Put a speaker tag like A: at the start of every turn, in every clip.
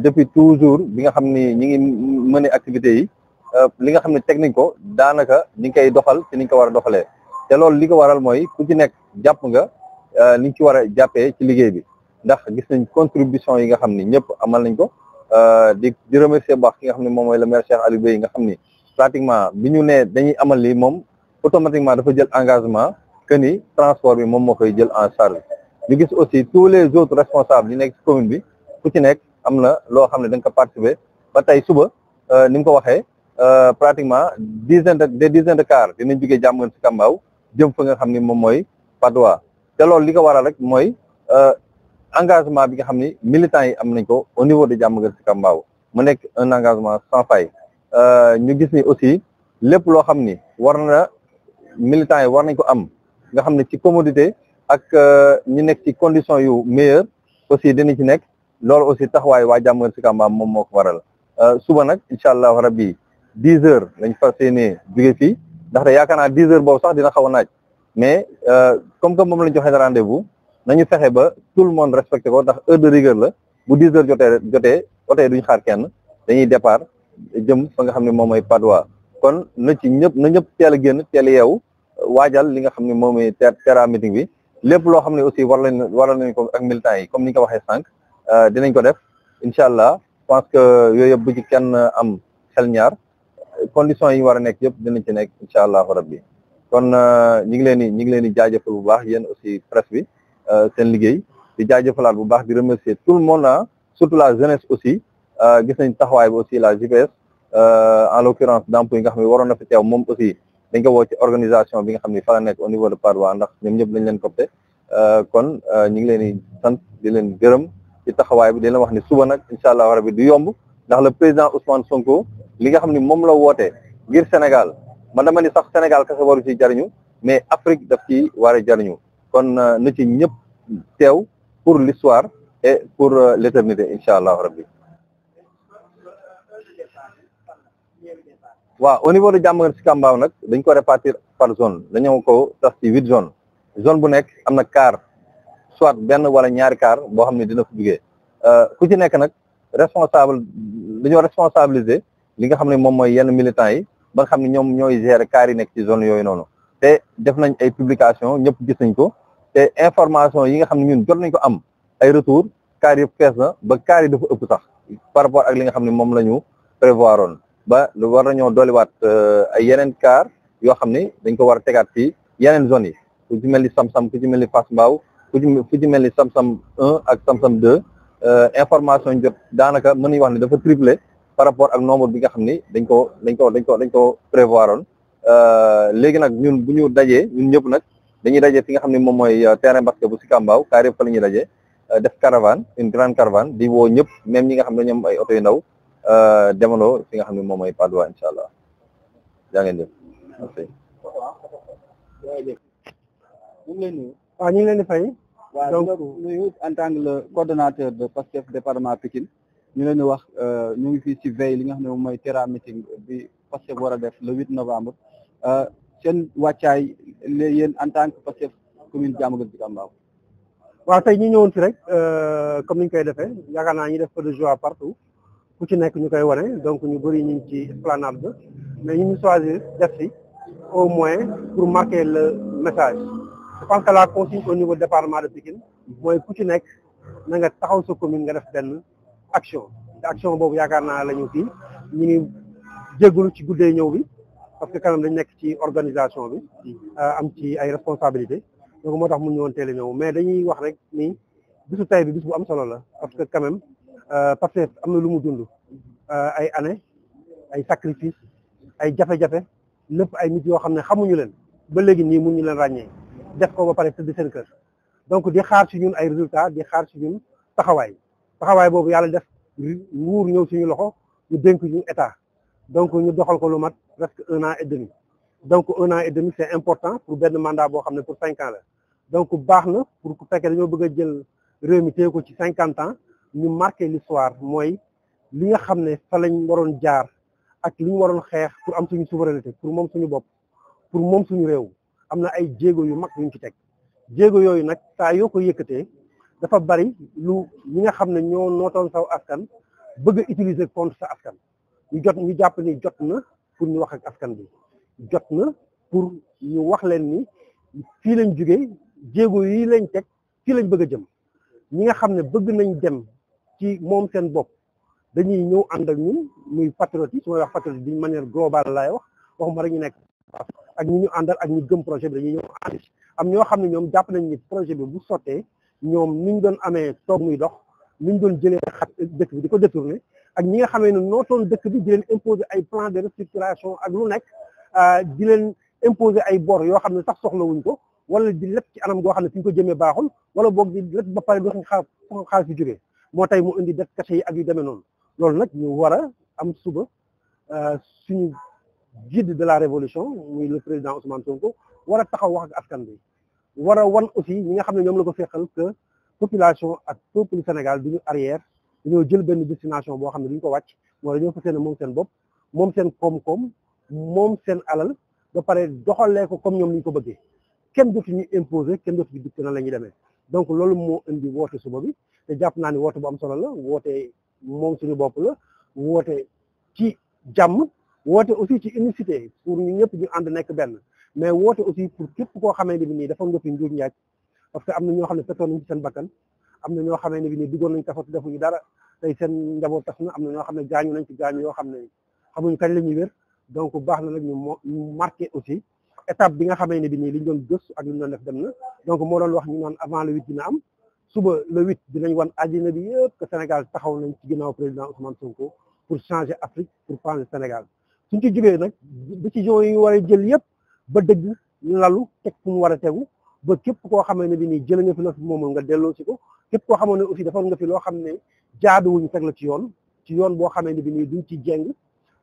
A: depuis toujours bi nga xam ni ñi ngi mëne activités yi li nga xam ne teg nañ ko daanaka ñi ngi koy doxal ci ni ñu ko war a doxalee te loolu li ko waral mooy ku ci nekk jàpp nga ni ñu ci war a jàppee ci liggéey bi ndax gis nañ contribution yi nga xam ni ñëpp amal nañ ko di remercier baax ki nga xam ne moom mooy le maire Cheikh Aliou Bey nga xam ni pratiquement bi ñu nee dañuy amal lii moom automatiquement dafa jël engagement que ni transport bi moom moo koy jël en charge ñu gis aussi tous les autres responsables yi nekk ci commune bi ku ci nekk am na loo xam ne da nga ko participer ba tey suba ni mu ko waxee pratiquement des dizaines de cars dinañ jógee Diamaguène Sicap Mbao jëm fa nga xam ni moom mooy Patte d'Oie te loolu li ko waral rek mooy engagement bi nga xam ni militants yi am nañ ko au niveau de Diamaguène Sicap Mbao mu nekk un engagement sans faille ñu gis ni aussi lépp loo xam ni war na militants yi war nañ ko am nga xam ne ci commodité ak ñu nekk ci conditions yu meilleures aussi dinañ ci nekk loolu aussi taxawaay waa Diamaguène Sicap Mbao moom moo ko waral suba nag incha allahu rabbi 10 heures lañ fas yéenee jóge fii ndaxte yaakaar naa 10 heures boobu sax dina xaw a naaj mais comme que moom lañ joxe rendez-vous nañu fexe ba tout le monde respecté ko ndax heure de rigueur la bu 10 heures jotee oto yi duñ xaar kenn dañuy départ jëm fa nga xam ne moom mooy Patte d'Oie kon na ñëpp teel a génn teel a yeewu waajal li nga xam ne moom mooy terrain meeting bi lépp loo xam ne aussi waral nañ ko ak militants yi comme ni ñu ko waxee sànq dinañ ko def incha allah je pense que yooyu yëpp bu ci kenn am xel ñaar conditions yi war a nekk yëpp dinañ ci nekk incha allahu rabbi kon ñi ngi leen di jaajëfal bu baax yéen aussi presse bi seen liggéey di jaajëfalaat bu baax di remercier tout le monde surtout la jeunesse aussi gis nañ taxawaay bi aussi la JPS en l'occurrence Dampo yi nga xam ne waroon na fi teew moom aussi dañ ko woo ci organisation bi nga xam ne fa la nekk au niveau de Patte d'Oie ndax ñoom ñëpp dañ leen copte kon ñi ngi leen di sant di leen gërëm ci taxawaay bi dina wax ni suba nag incha allah rabbi du yomb ndax le président Ousmane Sonko li nga xam ne moom la woote ngir Sénégal man dama ni sax Sénégal kese waru ci jariñu mais Afrique daf ci war a jariñu kon na ci ñëpp teew pour l'histoire et pour l'éternité incha allah rabbi waaw au niveau de Diamaguène Sicap Mbao nag dañ ko répartir par zone dañoo ko tas ci 8 zones zone bu nekk am na car soit benn wala ñaari car boo xam ne dina fa jugee ku ci nekk nag dañoo responsabiliser li nga xam ne moom mooy yenn militants yi ba nga xam ne ñoom ñooy gérer car yi nekk ci zone yooyu noonu te def nañ ay publication ñëpp gis nañ ko te information yi nga xam ne ñun jot nañ ko am ay retour car yëpp fees na ba car yi dafa ëpp sax par rapport ak li nga xam ne moom la ñu prévoir oon ba lu war nañoo dolliwaat ay yeneen car yoo xam ne dañ ko war a tegaat ci yeneen zones yi ku ci mel ni Sam-Sam ku ci mel ni Fass Mbao ku ci mel ni Sam-Sam 1 ak Sam-Sam 2 information jot daanaka mën nañu wax ne dafa triplé par rapport ak nombre bi nga xam ni dañ ko prévoir oon léegi nag ñun bu ñu dajee ñun ñëpp nag dañuy dajee fi nga xam ne moom mooy terrain basket bu Sicap Mbao car yëpp fa la ñuy dajee def caravane une grande caravane di woo ñëpp même ñi nga xam ne ñoom ay oto yu ndaw demandoo fi nga xam ne moom mooy Patte d'Oie incha allah jaa ngeen jëf merci.
B: ñu ngi leen nuyu.
C: waaw ñu ngi leen di fay.
B: donc nuyu en tant que le coordonnateur de Pastef département Pikine ñu leen di wax ñu ngi fii ci veille li nga xam ne moom mooy terrain meeting bi Pastef war a def le 8 novembre seen wàccaay yéen en tant que Pastef commune Diamaguène Sicap Mbao.
C: waaw tey ñu ñëwoon fi rek comme ni ñu koy defee yaakaar naa ñu def feu de joie partout ku ci nekk ñu koy wane donc ñu bëri ñu ngi ci esplanade ba mais ñu choisir def si au moins pour marquer le message. Je pense que la consigne au niveau du département de Pikine mooy ku ci nekk na nga taxaw sa commune nga def benn action te action boobu yaakaar naa la ñu fii ñu ngi jégalu ci guddee ñëw bi parce que quand même dañ nekk ci organisation bi am ci ay responsabilités donc moo tax mun ñu woon teel a ñëw mais dañuy wax rek ni bisu tay bi bis bu am solo la parce que quand même parce que am na lu mu dund ay années ay sacrifices ay jafe-jafe lépp ay nit yoo xam ne xamuñu leen ba léegi nii mun ñu leen ràññee def ko ba pare tëdd seen kër donc di xaar ci ñun ay résultats di xaar ci ñun taxawaay boobu yàlla def nguur ñëw suñu loxo ñu dénk ñu état donc ñu doxal ko lu mat presque 1 an et demi donc 1 an et demi c'est important pour benn mandat boo xam ne pour 5 ans la donc baax na pour ku fekkee dañoo bëgg a jël réew mi téye ko ci 50 ans ñu marqué l'histoire mooy li nga xam ne fa lañ waroon jaar ak li ñu waroon xeex pour am suñu souveraineté pour moom suñu bopp pour moom suñu réew am na ay jéego yu mag yuñ ci teg jéego yooyu nag saa yoo ko yëkkatee dafa bari lu ñi nga xam ne ñoo nootoon saw askan bëgg a utiliser contre sa askan ñu jàpp ni jot na pour ñu wax ak askan bi jot na pour ñu wax leen ni fii lañ jógee jéego yi lañ teg fii lañ bëgg a jëm ñi nga xam ne bëgg nañ dem ci moom seen bopp dañuy ñëw ànd ak ñun muy patriote yi su may wax patriote d'une manière globale laay waxuma rek ñu nekk ak ñi ñu àndal ak ñu gëm projet bi dañuy ñëw ànd am ñoo xam ne ñoom jàpp nañ ni projet bi bu sottee ñoom niñ doon amee toog muy dox niñ doon jëlee xat dëkk bi di ko détourner ak ñi nga xamee ne nootoon dëkk bi di leen imposer ay plan de restructuration ak lu nekk di leen imposer ay bor yoo xam ne sax soxlawuñ ko wala di lépp ci anam goo xam ne fi ñu ko jëmee baaxul wala boog di lépp ba pare dootuñ xaar fi jógee moo tey mu indi def cachet yi ak yu demee noonu loolu nag ñu war a am suba suñu guide de la révolution muy le président Ousmane Sonko war a taxaw wax ak askan bi war a wan aussi ñi nga xam ne ñoom la ko fekkal que population ak peuple Sénégal duñu arrière dañoo jël benn destination boo xam ne duñ ko wàcc mooy dañoo fas yéene moom seen bopp moom seen koom-koom moom seen alal ba pare doxalee ko comme ñoom ni ñu ko bëggee kenn dootu ñu imposer kenn dootu ñu dicté na la ñuy demee donc loolu moo indi woote suba bi te jàpp naa ni woote bu am solo la woote moom suñu bopp la woote ci jàmm woote aussi ci unicité pour ñu ñëpp ñu ànd nekk benn mais woote aussi pour képp koo xamee ne bi nii dafa nga fi njuuj njaaj parce que am na ñoo xam ne fekkoon nañ ci seen bakkan am na ñoo xamee ne bi nii duggoon nañ kafatu defuñu dara tey seen njaboot tas na am na ñoo xam ne gaañu nañ ci gaañu yoo xam ne xamuñu kañ la ñuy wér donc baax na nag ñu marqué aussi étape bi nga xamee ne bi nii liñ doon gëstu ak li ñu doon def dem na donc moo doon wax ñu naan avant le 8 dina am suba le 8 dinañ wan àddina bi yëpp que Sénégal taxaw nañ ci ginnaaw président Ousmane Sonko pour changer Afrique pour changer Sénégal suñ ci jógee nag décision yi ñu war a jël yëpp ba dëgg ñu lalu teg fu mu war a tegu ba képp koo xamee ne bi nii jël nga fi la fi moomul nga delloo si ko képp koo xamoon ne aussi defoon nga fi loo xam ne jaaduwuñu teg la ci yoon boo xamee ne bi nii duñ ci jeng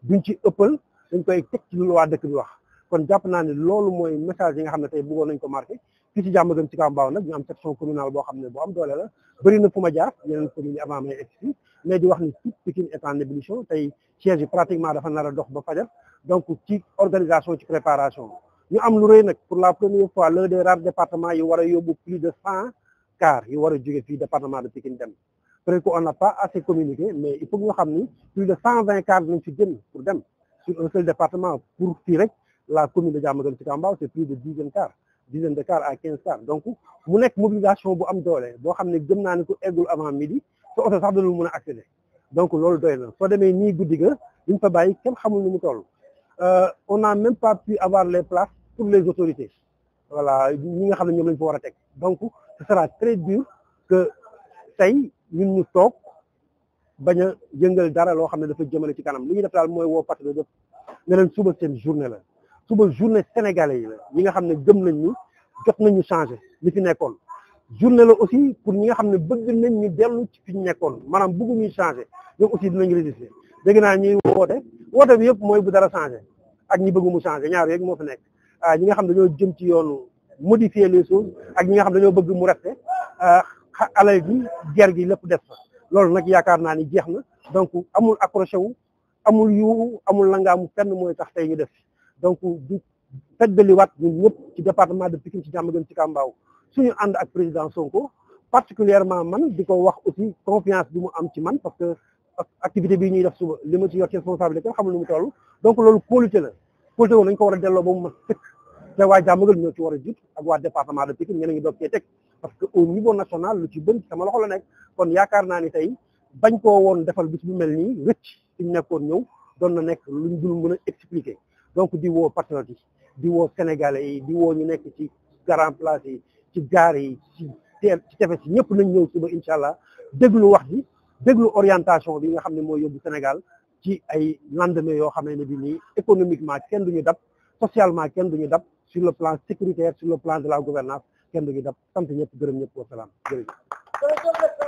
C: duñ ci ëppal dañ koy teg ci lu waa dëkk bi wax kon jàpp naa ne loolu mooy message yi nga xam ne tey bëggoon nañ ko marqué fii ci Diamaguène Sicap Mbao nag ñu am section communale boo xam ne bu am doole la bëri na fu ma jaar yeneen communes yi avant may egsi mais di wax ni toute Pikine est en ébullition tey siège yi pratiquement dafa nar a dox ba fajar donc ci organisation ci préparation ñu am lu rëy nag pour la première fois l'un des rares départements yi war a yóbbu plus de 100 cars yi war a jóge fii département de Pikine dem peut-être qu'on n'a pas assez communiqué mais il faut ñu xam ni plus de 120 cars nañ fi génn pour dem sur un seul département pour fii rek la commune de Diamaguène Sicap Mbao c'est plus de dizaine de cars à 15 cars donc mu nekk mobilisation bu am doole boo xam ne gëm naa ne ku eggul avant midi sa oto sax dalul mën a accéder donc loolu doy na soo demee nii guddi ga liñ fa bàyyi kenn xamul nu mu toll on n'a même pas pu avoir les places pour les autorités voilà ñi nga xam ne ñoom lañ fa war a teg donc ce sera très dur que tey ñun ñu toog bañ a yëngal dara loo xam ne dafa jëmale ci kanam li ñuy def daal mooy woo parti de def ne leen suba seen journée la suba journée sénégalais yi la ñi nga xam ne gëm nañ ñu jot nañu changé li fi nekkoon journée la aussi pour ñi nga xam ne bëgg nañ ñu dellu ci fi ñu nekkoon maanaam bëggu ñuy changé ñoom aussi dinañ résister dégg naa ñuy woote bi yëpp mooy bu dara changé ak ñi bëgg mu changé ñaar yeeg moo fi nekk ñi nga xam dañoo jëm ci yoonu modifier les choses ak ñi nga xam dañoo bëgg mu resté alal gi ger gi lépp def fa loolu nag yaakaar naa ni jeex na donc amul accroché wu amul yu amul langaamu fenn mooy tax tey ñu def donc di feddaliwaat ñun ñëpp ci département de Pikine ci Diamaguène Sicap Mbao suñu ànd ak président Sonko particulièrement man di ko wax aussi confiance bi mu am ci man parce que activité bii ñuy def suba li ma ci yor ci responsabilité kenn xamul nu mu toll donc loolu qualité la qualité woon nañ ko war a delloo ba mu mat sëkk te waa Diamaguène ñoo ci war a jiitu ak waa département de Pikine ñeneen ngi doog cee teg parce que au niveau national lu ci bëri sama loxo la nekk kon yaakaar naa ni tey bañ koo woon defal bis bu mel nii rëcc fi ñu nekkoon ñëw doon na nekk luñ dul mën a expliquer donc di woo patriotes yi di woo sénégalais yi di woo ñu nekk ci grand place yi ci gaar yi ci tefes yi ñëpp nañ ñëw suba incha allah déglu wax ji déglu orientation bi nga xam ne mooy yóbbu Sénégal ci ay lendemain yoo xam ne bi nii économiquement kenn duñu dab socialement kenn duñu dab sur le plan sécuritaire sur le plan de la gouvernance kenn duñu dab sant ñëpp gërëm ñëpp wa salaam jërëjëf